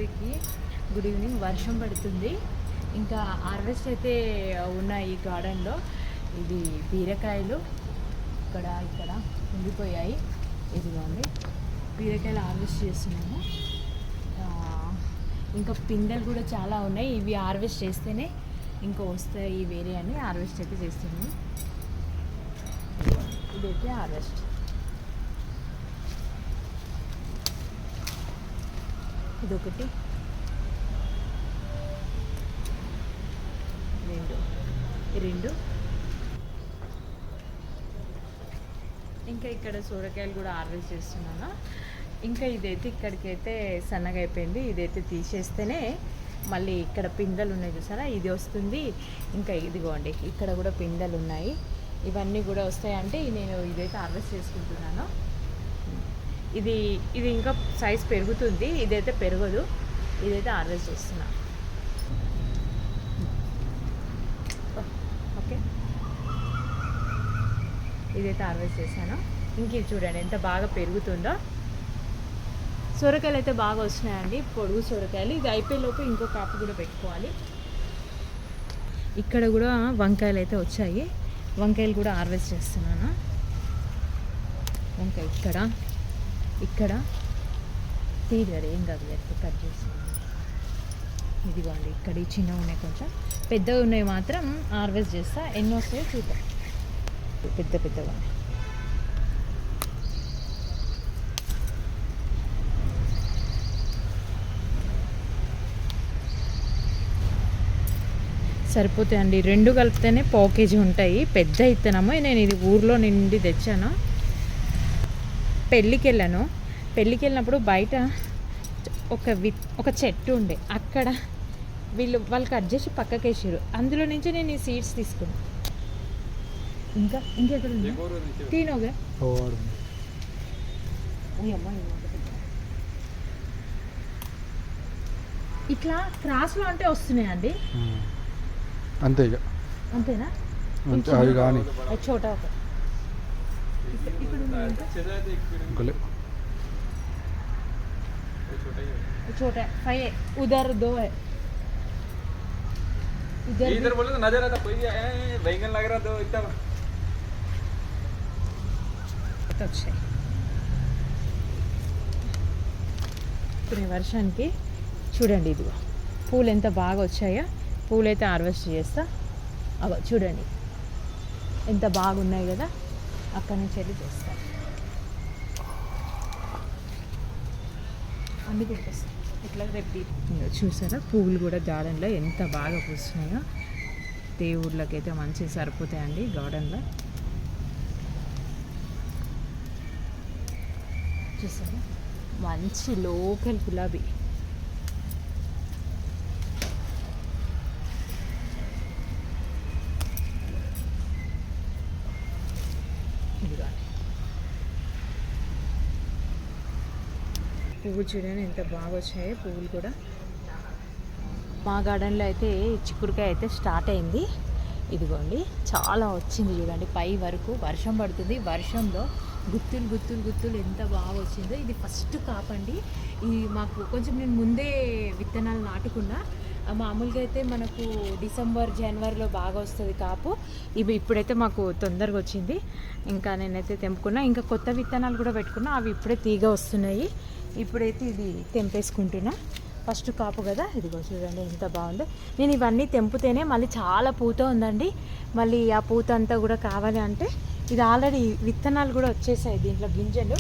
అందరికీ good evening. వర్షం పడుతుంది, ఇంకా హార్వెస్ట్ అయితే ఉన్నాయి ఈ గార్డెన్లో. ఇది బీరకాయలు ఇక్కడ ఉండిపోయాయి. ఇదిగోండి బీరకాయలు హార్వెస్ట్ చేస్తున్నాము. ఇంకా పిందెలు కూడా చాలా ఉన్నాయి. ఇవి హార్వెస్ట్ చేస్తేనే ఇంకా వస్తాయి వేరే అని హార్వెస్ట్ అయితే చేస్తున్నాము. ఇదైతే హార్వెస్ట్. ఇదొకటి, రెండు ఇంకా ఇక్కడ సొరకాయలు కూడా హార్వెస్ట్ చేస్తున్నాను. ఇంకా ఇదైతే ఇక్కడికైతే సన్నగా అయిపోయింది. ఇదైతే తీసేస్తేనే మళ్ళీ ఇక్కడ పిందెలు ఉన్నాయి చూసారా, ఇది వస్తుంది. ఇంకా ఇదిగోండి ఇక్కడ కూడా పిందెలు ఉన్నాయి. ఇవన్నీ కూడా వస్తాయంటే నేను ఇదైతే హార్వెస్ట్ చేసుకుంటున్నాను. ఇది ఇంకా సైజ్ పెరుగుతుంది, ఇదైతే పెరగదు. ఇదైతే హార్వెస్ట్ చేస్తున్నా. ఓకే, ఇదైతే హార్వెస్ట్ చేశాను. ఇంక ఇది చూడండి ఎంత బాగా పెరుగుతుందో. సొరకాయలు అయితే బాగా వస్తున్నాయండి, పొడుగు సొరకాయలు. ఇది అయిపోయేలోపు ఇంకో కాపు కూడా పెట్టుకోవాలి. ఇక్కడ కూడా వంకాయలు అయితే వచ్చాయి. వంకాయలు కూడా హార్వెస్ట్ చేస్తున్నాను. వంకాయ ఇక్కడ తీయరు, ఏం కాదు, కట్ చేస్తున్నాను. ఇదిగోండి ఇక్కడ ఈ చిన్నగా ఉన్నాయి, కొంచెం పెద్దగా ఉన్నాయి మాత్రం హార్వెస్ట్ చేస్తా. ఎన్ని వస్తాయో చూద్దాం. పెద్దగా సరిపోతాయండి. రెండు కలిపితేనే పావు కేజీ ఉంటాయి. పెద్ద ఇత్తనము. నేను ఇది ఊర్లో నుండి తెచ్చాను. పెళ్ళికి వెళ్ళినప్పుడు బయట ఒక చెట్టు ఉండే, అక్కడ వాళ్ళు కట్ చేసి పక్కకి వేసారు. అందులో నుంచి నేను ఈ సీడ్స్ తీసుకున్నాను. ఇంకెక్కడ తీనోగా ఇట్లా క్రాస్లో అంటే వస్తున్నాయండి అంతే. ఇక అంతేనా? చోట छोटा है, उधर दो है, इधर बोले तो नजर आता कोई भी आया है, बैंगन लग रहा दो इतना अच्छा। వర్షానికి చూడండి ఇదిగో పూలు ఎంత బాగా వచ్చాయో. పూలు అయితే హార్వెస్ట్ చేస్తా. అవ చూడండి ఎంత బాగున్నాయి కదా, అక్కడి నుంచి వెళ్ళి చేస్తా. అన్ని పెట్టేస్తాం ఇట్లా రేపు. చూసారా పువ్వులు కూడా గార్డెన్లో ఎంత బాగా పూస్తున్నాయో. దేవుళ్ళకి అయితే మంచిగా సరిపోతాయండి గార్డెన్లో. చూసారా మంచి లోకల్ గులాబీ. పువ్వు చూడండి ఎంత బాగా వచ్చాయో పువ్వులు కూడా. మా గార్డెన్లో అయితే చిక్కుడుకాయ అయితే స్టార్ట్ అయింది. ఇదిగోండి చాలా వచ్చింది చూడండి, పై వరకు. వర్షం పడుతుంది, వర్షంలో గుత్తులు ఎంత బాగా వచ్చిందో. ఇది ఫస్ట్ కాపండి. ఇది మాకు కొంచెం నేను ముందే విత్తనాలు నాటుకున్నా. మామూలుగా అయితే మనకు డిసెంబర్ జనవరిలో బాగా వస్తుంది కాపు. ఇవి ఇప్పుడైతే మాకు తొందరగా వచ్చింది. ఇంకా నేనైతే తెంపుకున్నా. ఇంకా కొత్త విత్తనాలు కూడా పెట్టుకున్నా, అవి ఇప్పుడే తీగ వస్తున్నాయి. ఇప్పుడైతే ఇది తెంపేసుకుంటున్నా. ఫస్ట్ కాపు కదా. ఇదిగో చూడండి ఎంత బాగుందో. నేను ఇవన్నీ తెంపుతేనే మళ్ళీ చాలా పూత ఉందండి. మళ్ళీ ఆ పూత అంతా కూడా కావాలి అంటే ఇది ఆల్రెడీ విత్తనాలు కూడా వచ్చేసాయి దీంట్లో, గింజలు.